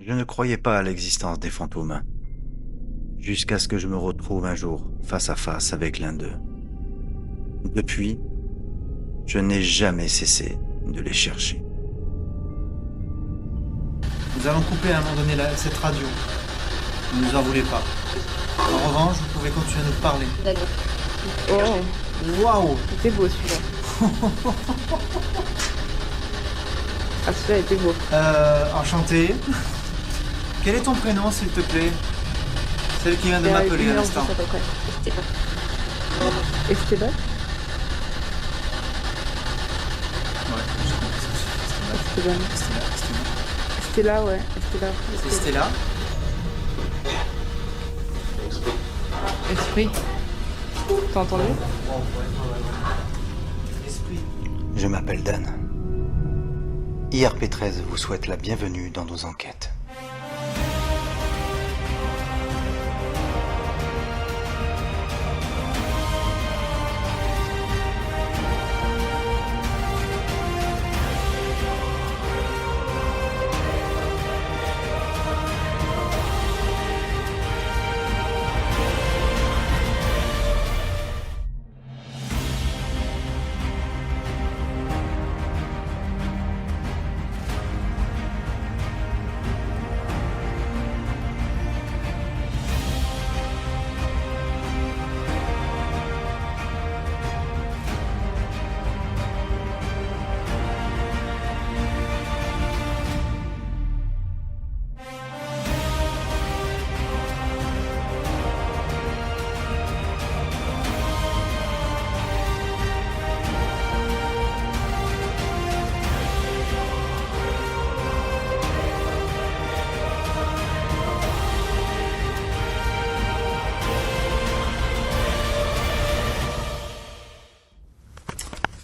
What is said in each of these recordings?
Je ne croyais pas à l'existence des fantômes, jusqu'à ce que je me retrouve un jour face à face avec l'un d'eux. Depuis, je n'ai jamais cessé de les chercher. Nous allons couper à un moment donné cette radio. Ne nous en voulez pas. En revanche, vous pouvez continuer à nous parler. D'accord. Oh, Waouh! c'était beau celui-là. Ah, celui-là était beau. Enchanté. Quel est ton prénom, s'il te plaît? Celle qui vient de m'appeler à l'instant. Esteban. Esteban? Ouais, je comprends. Esteban. Stella, ouais. Stella. C'est Stella. Esprit. T'as entendu? Esprit. Je m'appelle Dan. IRP13 vous souhaite la bienvenue dans nos enquêtes.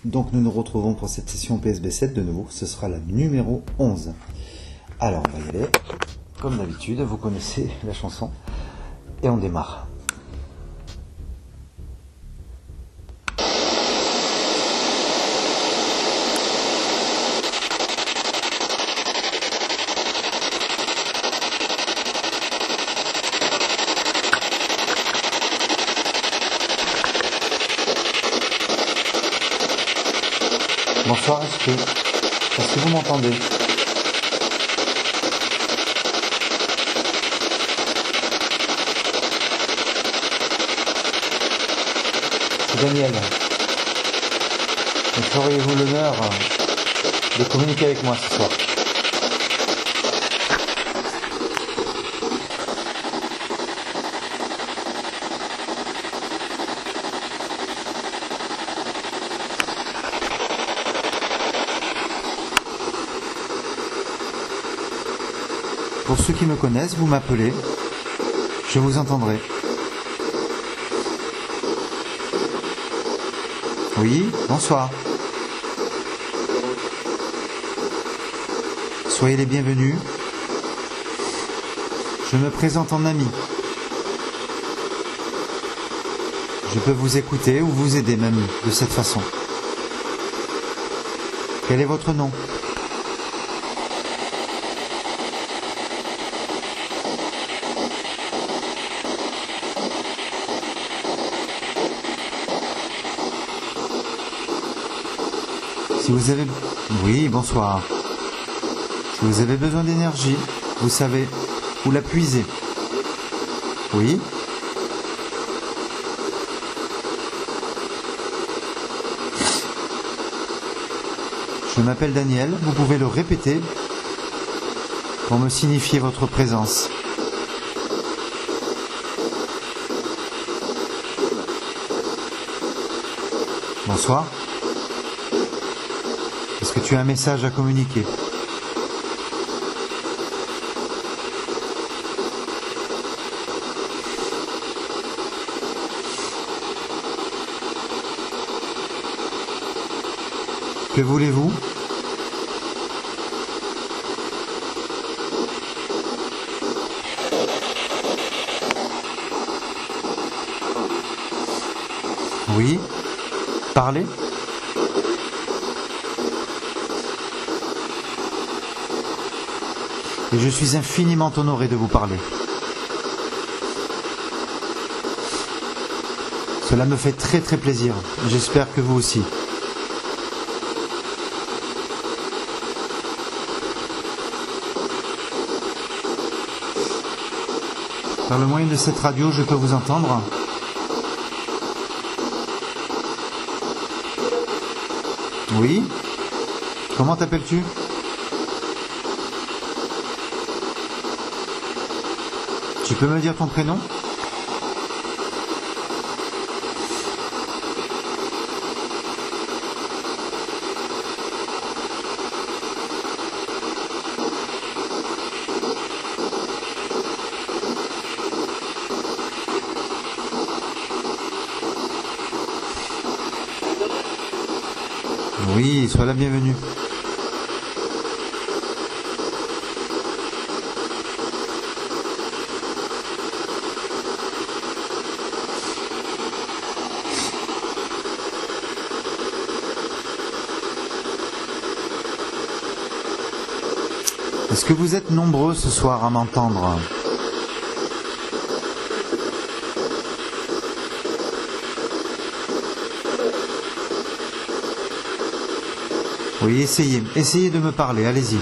Donc nous nous retrouvons pour cette session PSB7 de nouveau, ce sera la numéro 11. Alors on va y aller, comme d'habitude, vous connaissez la chanson, et on démarre. Bonsoir Esprit, est-ce que vous m'entendez? C'est Daniel. Me feriez-vous l'honneur de communiquer avec moi ce soir? Pour ceux qui me connaissent, vous m'appelez, je vous entendrai. Oui, bonsoir. Soyez les bienvenus. Je me présente en ami. Je peux vous écouter ou vous aider même de cette façon. Quel est votre nom ? Si vous avez... Oui, bonsoir. Si vous avez besoin d'énergie, vous savez où la puiser. Oui. Je m'appelle Daniel, vous pouvez le répéter pour me signifier votre présence. Bonsoir. Est-ce que tu as un message à communiquer ? Que voulez-vous ? Oui ? Parlez ? et je suis infiniment honoré de vous parler. Cela me fait très très plaisir. J'espère que vous aussi. Par le moyen de cette radio, je peux vous entendre. Oui? Comment t'appelles-tu? Tu peux me dire ton prénom? Oui, sois la bienvenue. Est-ce que vous êtes nombreux ce soir à m'entendre? Oui, essayez de me parler, allez-y.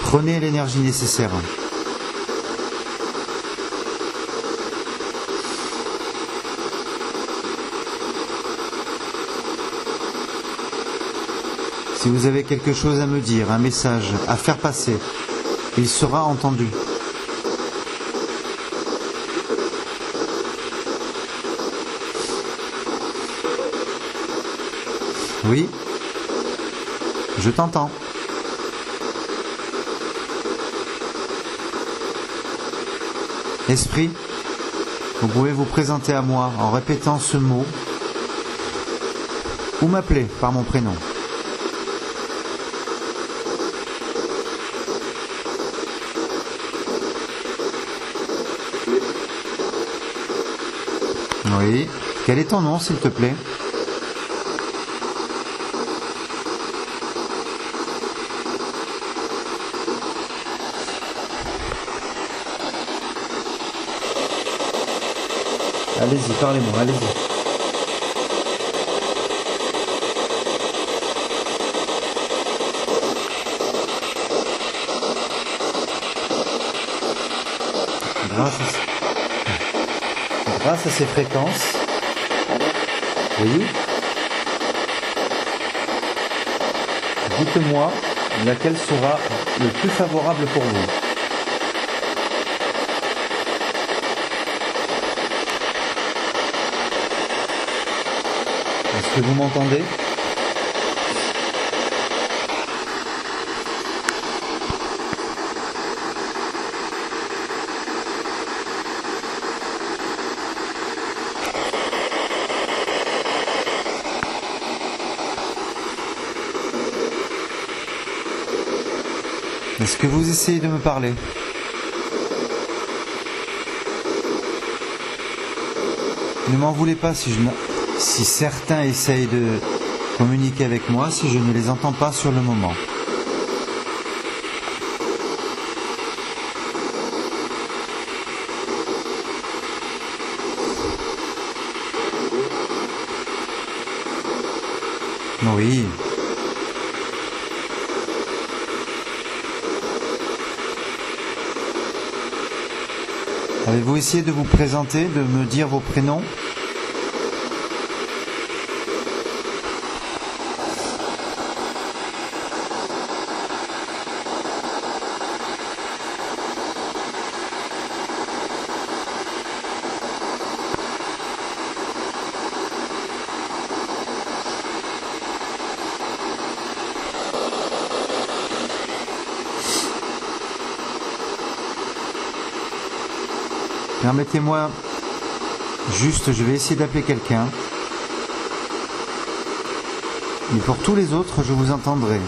Prenez l'énergie nécessaire. Si vous avez quelque chose à me dire, un message à faire passer, il sera entendu. Oui? Je t'entends. Esprit, vous pouvez vous présenter à moi en répétant ce mot ou m'appeler par mon prénom. Oui. Quel est ton nom, s'il te plaît? Allez-y, parlez-moi, allez-y. Grâce à ces fréquences, oui, dites-moi laquelle sera le plus favorable pour vous. Est-ce que vous m'entendez? Est-ce que vous essayez de me parler? Ne m'en voulez pas si certains essayent de communiquer avec moi, si je ne les entends pas sur le moment. Oui. Avez-vous essayé de vous présenter, de me dire vos prénoms? Permettez-moi, juste, je vais essayer d'appeler quelqu'un. Et pour tous les autres, je vous entendrai.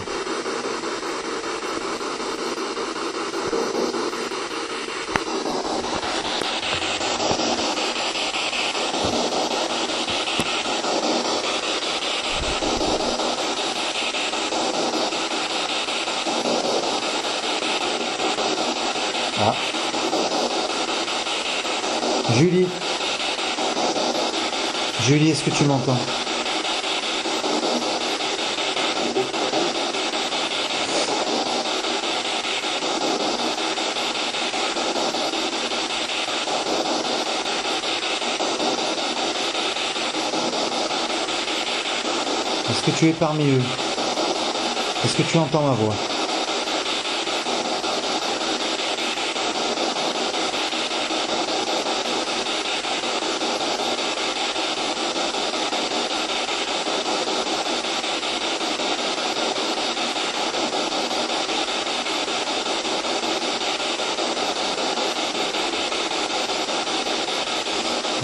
Ah. Julie. Julie, est-ce que tu m'entends? Est-ce que tu es parmi eux? Est-ce que tu entends ma voix?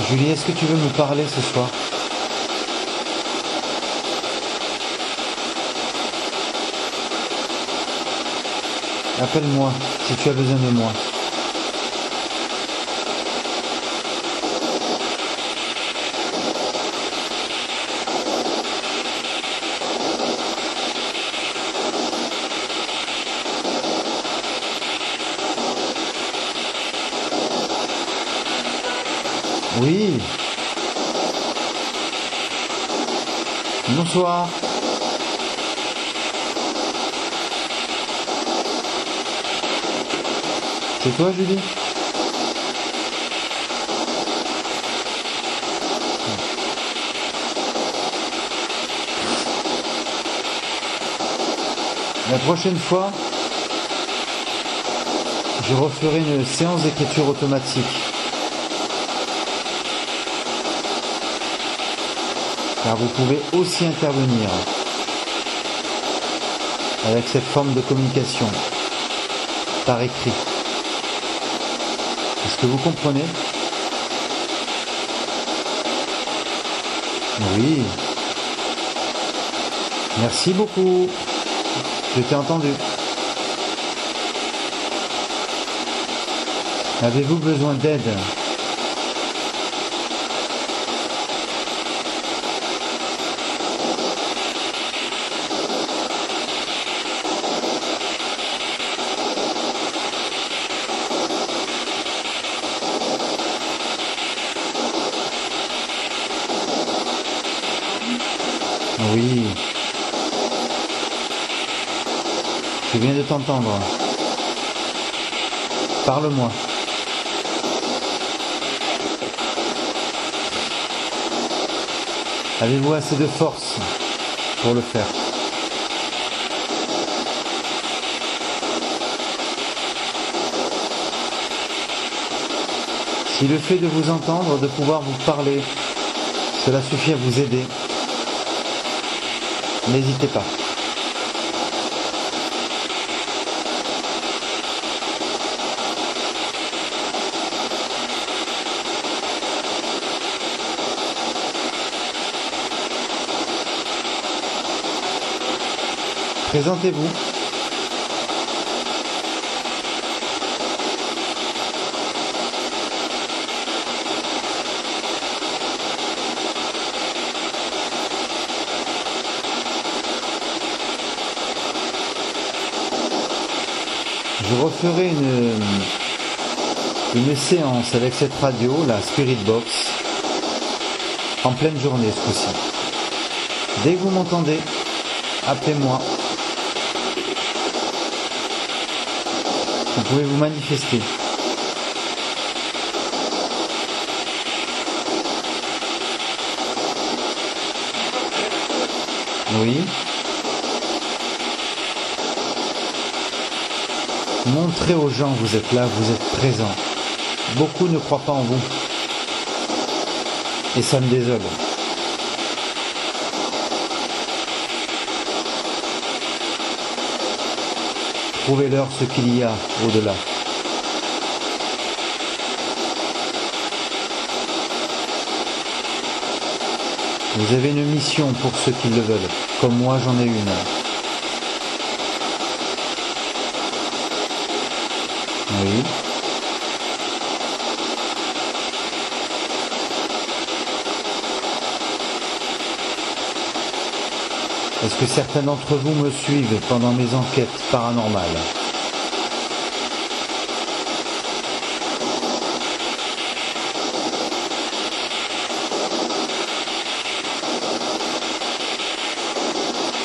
Julie, est-ce que tu veux me parler ce soir? Appelle-moi si tu as besoin de moi. Oui. Bonsoir. C'est toi, Julie? La prochaine fois, je referai une séance d'écriture automatique. Car vous pouvez aussi intervenir avec cette forme de communication par écrit. Est-ce que vous comprenez? Oui. Merci beaucoup. Je t'ai entendu. Avez-vous besoin d'aide? Oui. Je viens de t'entendre. Parle-moi. Avez-vous assez de force pour le faire? Si le fait de vous entendre, de pouvoir vous parler, cela suffit à vous aider, n'hésitez pas. Présentez-vous. Je referai une séance avec cette radio, la Spirit Box, en pleine journée ce coup-ci. Dès que vous m'entendez, appelez-moi. Vous pouvez vous manifester. Oui. Montrez aux gens que vous êtes là, vous êtes présents. Beaucoup ne croient pas en vous. Et ça me désole. Prouvez-leur ce qu'il y a au-delà. Vous avez une mission pour ceux qui le veulent, comme moi j'en ai une. Oui. Est-ce que certains d'entre vous me suivent pendant mes enquêtes paranormales?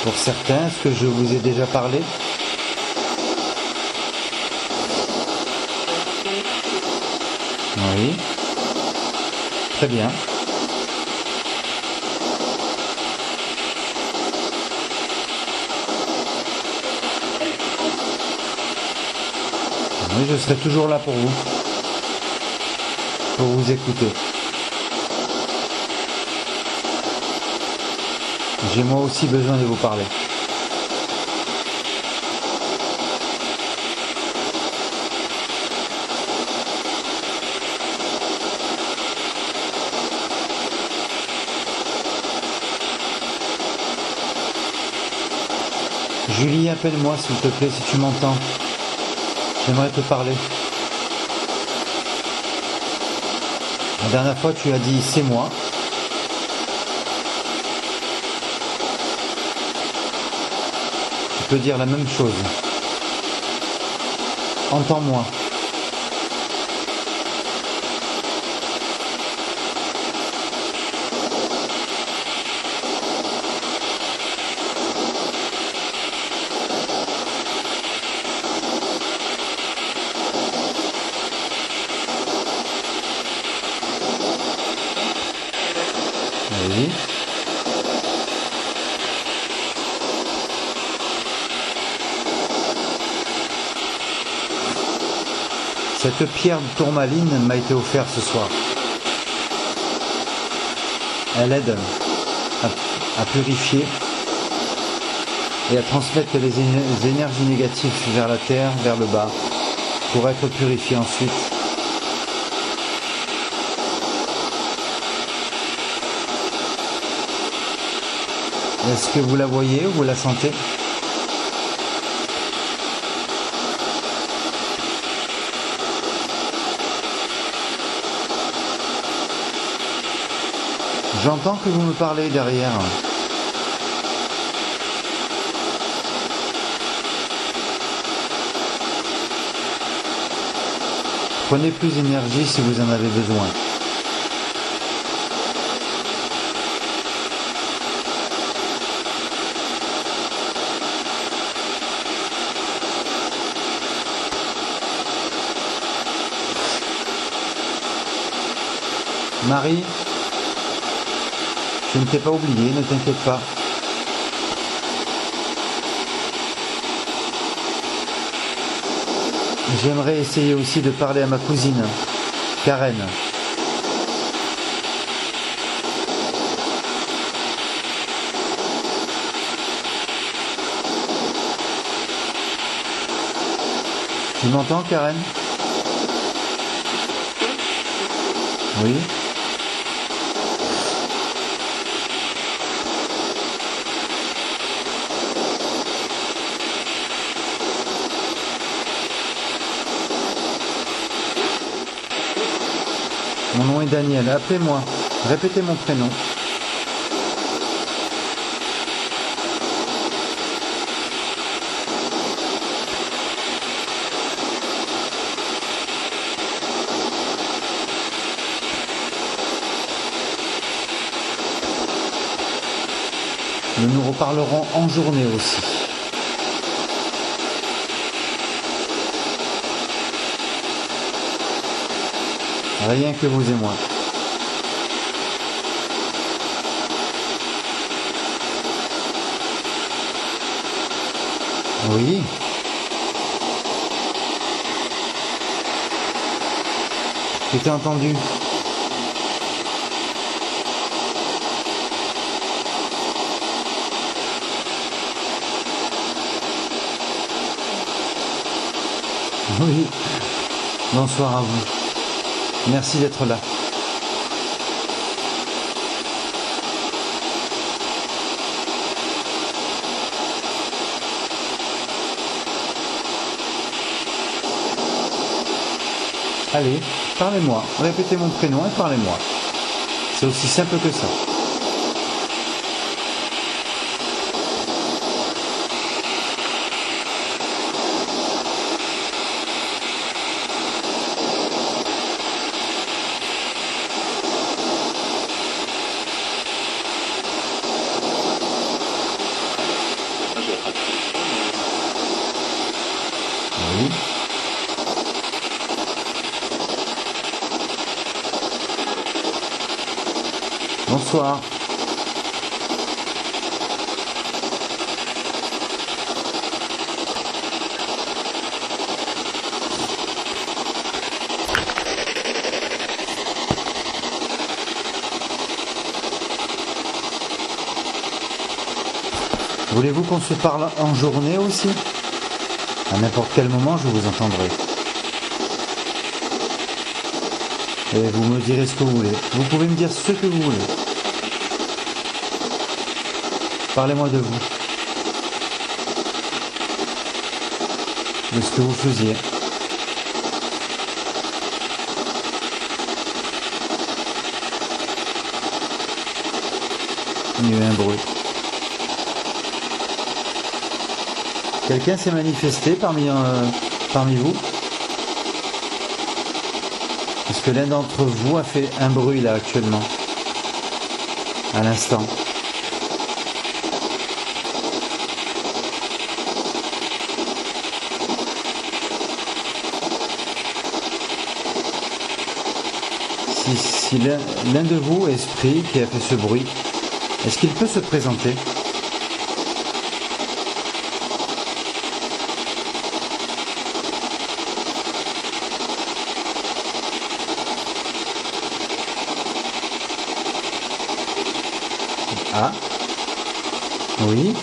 Pour certains, est-ce que je vous ai déjà parlé? Oui. Très bien. Oui, je serai toujours là pour vous écouter. J'ai moi aussi besoin de vous parler. Julie, appelle-moi s'il te plaît, si tu m'entends. J'aimerais te parler. La dernière fois, tu as dit c'est moi. Tu peux dire la même chose. Entends-moi. Oui. Cette pierre de tourmaline m'a été offerte ce soir. Elle aide à purifier et à transmettre les énergies négatives vers la terre, vers le bas, pour être purifiée ensuite. Est-ce que vous la voyez ou vous la sentez? J'entends que vous me parlez derrière. Prenez plus d'énergie si vous en avez besoin. Marie, je ne t'ai pas oublié, ne t'inquiète pas. J'aimerais essayer aussi de parler à ma cousine, Karen. Tu m'entends, Karen? Oui. Mon nom est Daniel, appelez-moi, répétez mon prénom. Nous nous reparlerons en journée aussi. Rien que vous et moi. Oui. Je t'ai entendu. Oui. Bonsoir à vous. Merci d'être là. Allez, parlez-moi. Répétez mon prénom et parlez-moi. C'est aussi simple que ça. Bonsoir. Voulez-vous qu'on se parle en journée aussi? À n'importe quel moment, je vous entendrai. Et vous me direz ce que vous voulez. Vous pouvez me dire ce que vous voulez. Parlez-moi de vous. De ce que vous faisiez. Il y a eu un bruit. Quelqu'un s'est manifesté parmi vous? Est-ce que l'un d'entre vous a fait un bruit là actuellement? À l'instant. Si l'un de vous, esprit, qui a fait ce bruit, est-ce qu'il peut se présenter? Ah, oui.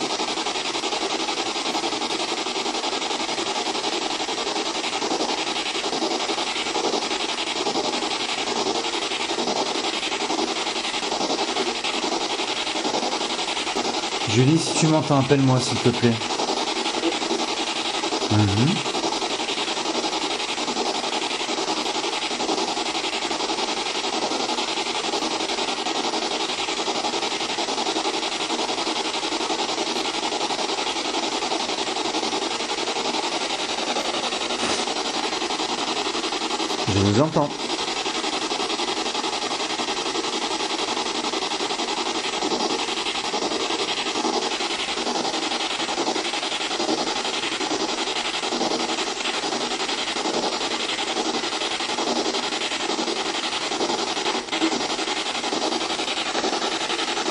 Julie, si tu m'entends, appelle-moi s'il te plaît. Je vous entends.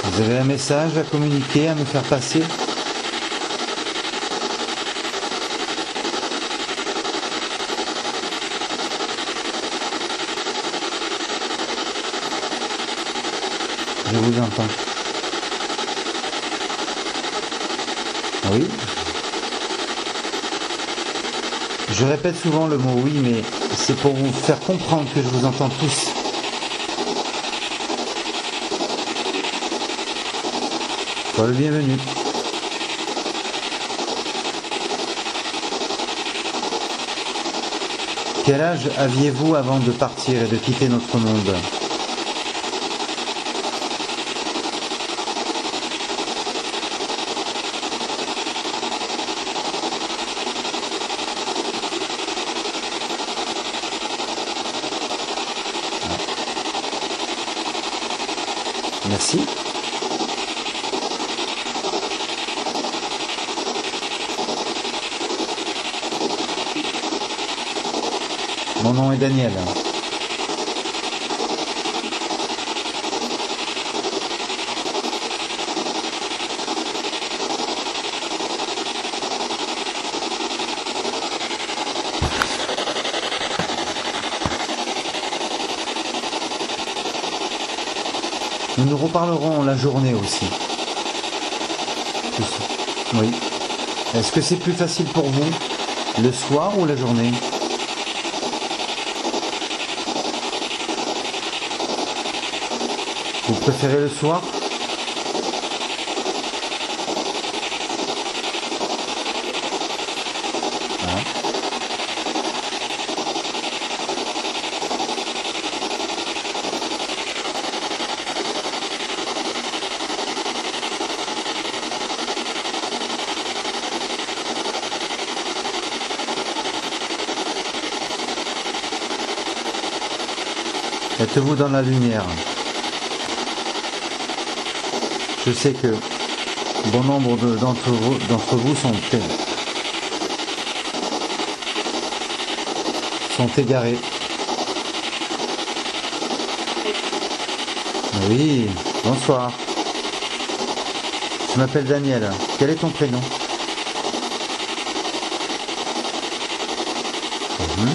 Vous avez un message à communiquer, à me faire passer? Je vous entends. Oui. Je répète souvent le mot oui, mais c'est pour vous faire comprendre que je vous entends tous. Sois le bienvenu. Quel âge aviez-vous avant de partir et de quitter notre monde? Merci. Mon nom est Daniel. Nous nous reparlerons la journée aussi. Oui. Est-ce que c'est plus facile pour vous, le soir ou la journée? Vous préférez le soir? Ah. Êtes-vous dans la lumière? Je sais que bon nombre d'entre vous sont égarés. Oui. Bonsoir. Je m'appelle Daniel. Quel est ton prénom? Mhm.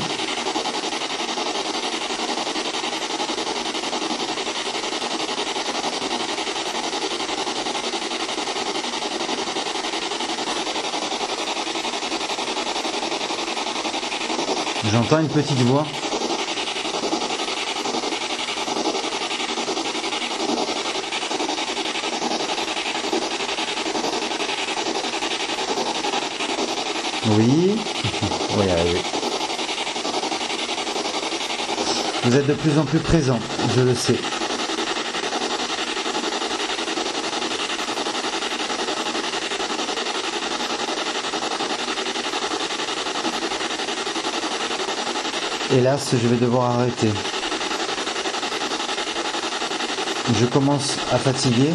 J'entends une petite voix. Oui. On va y arriver. Vous êtes de plus en plus présent, je le sais. Hélas, je vais devoir arrêter. Je commence à fatiguer.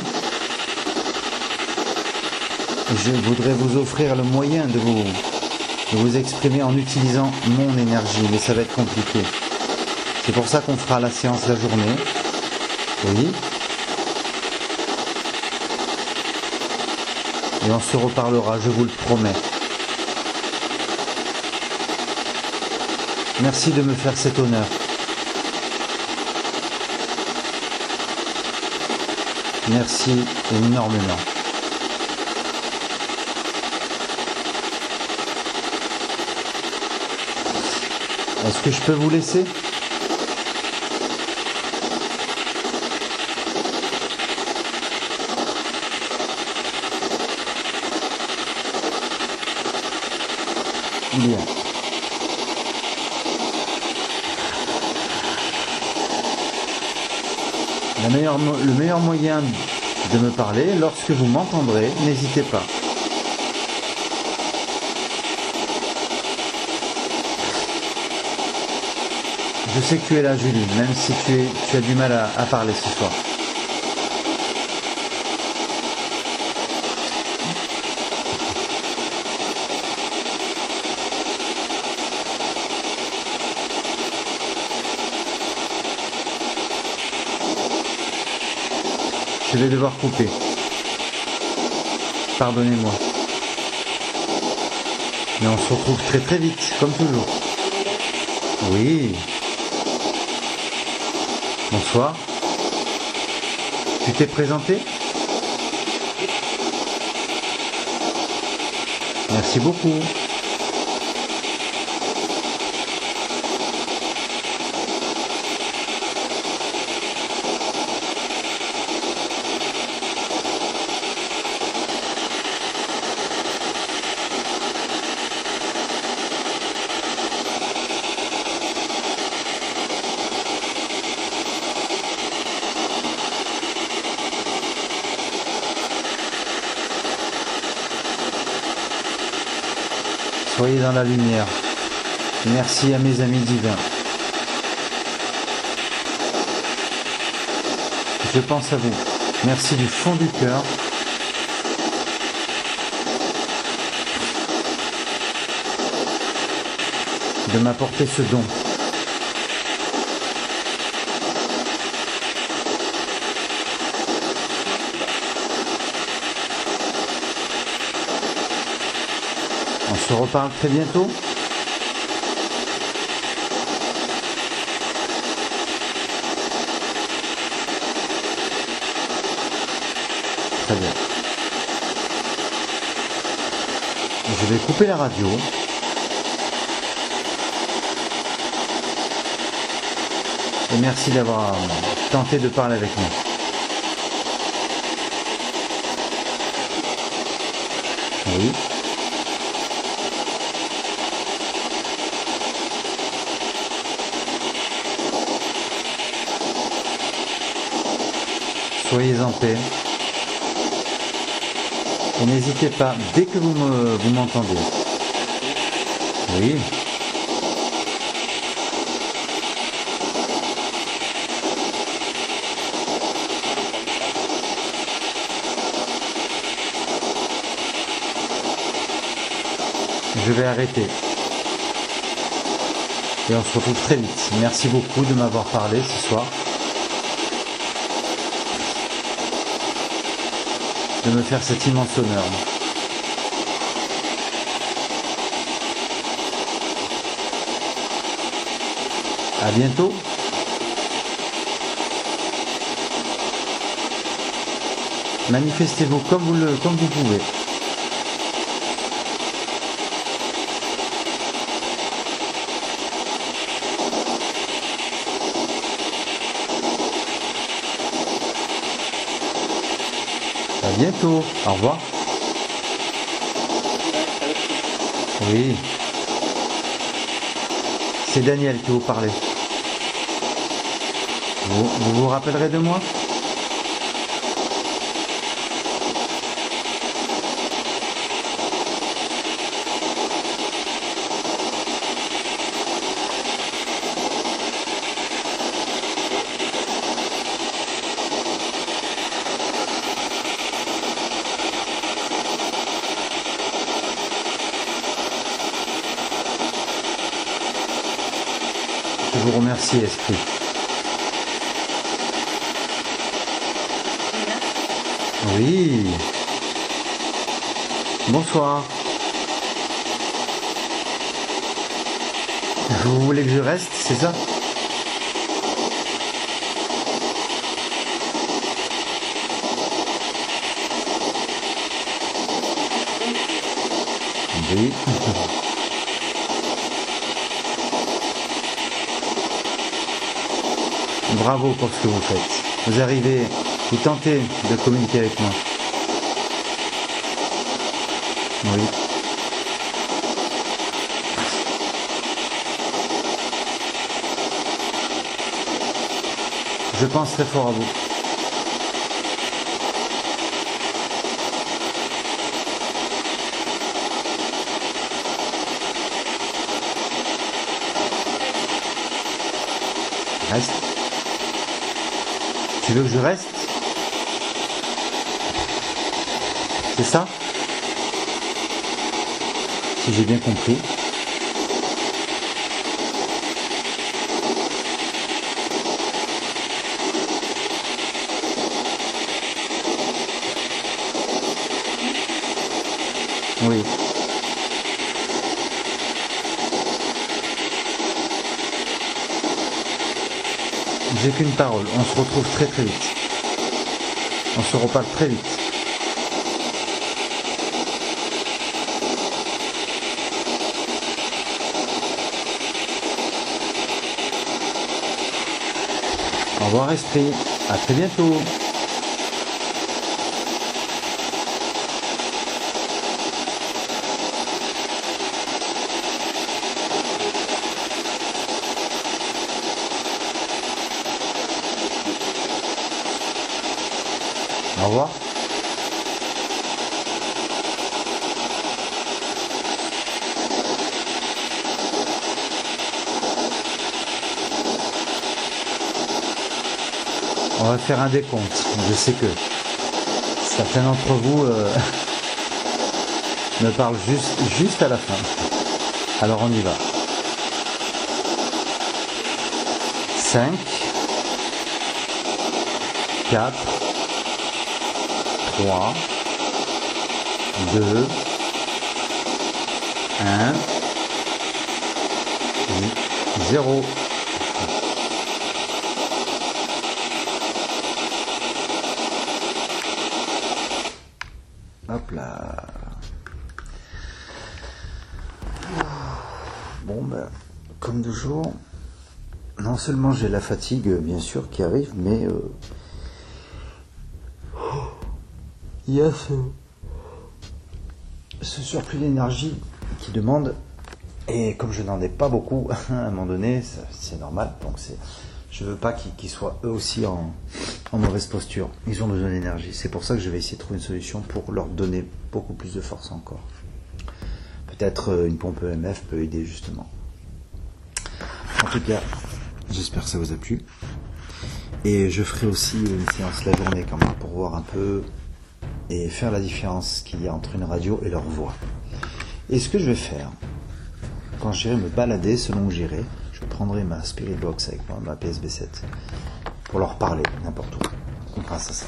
Je voudrais vous offrir le moyen de vous exprimer en utilisant mon énergie, mais ça va être compliqué. C'est pour ça qu'on fera la séance la journée. Oui. Et on se reparlera, je vous le promets. Merci de me faire cet honneur. Merci énormément. Est-ce que je peux vous laisser ? Bien. Le meilleur moyen de me parler, lorsque vous m'entendrez, n'hésitez pas. Je sais que tu es là, Julie, même si tu as du mal à parler ce soir. Je vais devoir couper. Pardonnez-moi. Mais on se retrouve très très vite, comme toujours. Oui. Bonsoir. Tu t'es présenté? Merci beaucoup. Soyez dans la lumière. Merci à mes amis divins. Je pense à vous. Merci du fond du cœur. De m'apporter ce don. On se reparle très bientôt. Très bien. Je vais couper la radio. Et merci d'avoir tenté de parler avec nous. Oui. Soyez en paix. Et n'hésitez pas, dès que vous m'entendez. Oui. Je vais arrêter. Et on se retrouve très vite. Merci beaucoup de m'avoir parlé ce soir. de me faire cet immense honneur. À bientôt. Manifestez-vous comme vous pouvez. À bientôt. Au revoir. Oui. C'est Daniel qui vous parlait. Vous vous rappellerez de moi? Je vous remercie, Esprit. Oui. Bonsoir. Vous voulez que je reste, c'est ça? Oui. Bravo pour ce que vous faites. Vous arrivez, vous tentez de communiquer avec moi. Oui. Je pense très fort à vous. Reste. Tu veux que je reste? C'est ça? Si j'ai bien compris. Oui. J'ai qu'une parole, on se retrouve très très vite. On se reparle très vite. Au revoir Esprit, à très bientôt. Au revoir. On va faire un décompte. Je sais que certains d'entre vous me parlent juste à la fin. Alors on y va. 5, 4, 3, 2, 1, 0. Hop là. Bon ben, comme toujours, non seulement j'ai la fatigue bien sûr qui arrive, mais il y a ce surplus d'énergie qui demande, et comme je n'en ai pas beaucoup, à un moment donné, c'est normal, donc je veux pas qu'ils soient eux aussi en mauvaise posture. Ils ont besoin d'énergie. C'est pour ça que je vais essayer de trouver une solution pour leur donner beaucoup plus de force encore. Peut-être une pompe EMF peut aider justement. En tout cas, j'espère que ça vous a plu. Et je ferai aussi une séance la journée quand même pour voir un peu et faire la différence qu'il y a entre une radio et leur voix. Et ce que je vais faire, quand j'irai me balader selon où j'irai, je prendrai ma Spirit Box avec moi, ma PSB7, pour leur parler n'importe où. On passe à ça.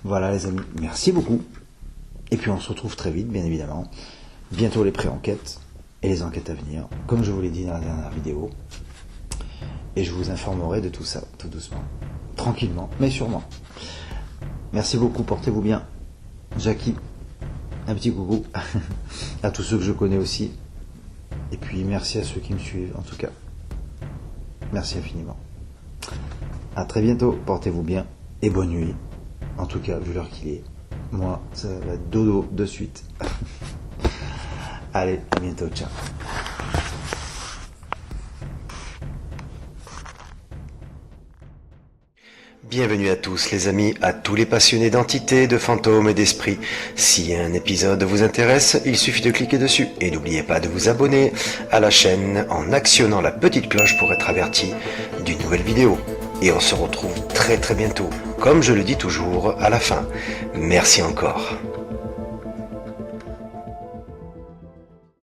Voilà les amis, merci beaucoup. Et puis on se retrouve très vite, bien évidemment. Bientôt les pré-enquêtes et les enquêtes à venir, comme je vous l'ai dit dans la dernière vidéo. Et je vous informerai de tout ça, tout doucement. Tranquillement, mais sûrement. Merci beaucoup, portez-vous bien. Jackie, un petit coucou à tous ceux que je connais aussi. Et puis merci à ceux qui me suivent, en tout cas. Merci infiniment. À très bientôt, portez-vous bien et bonne nuit. En tout cas, vu l'heure qu'il est, moi, ça va être dodo de suite. Allez, à bientôt, ciao. Bienvenue à tous les amis, à tous les passionnés d'entités, de fantômes et d'esprits. Si un épisode vous intéresse, il suffit de cliquer dessus et n'oubliez pas de vous abonner à la chaîne en actionnant la petite cloche pour être averti d'une nouvelle vidéo. Et on se retrouve très bientôt, comme je le dis toujours à la fin. Merci encore.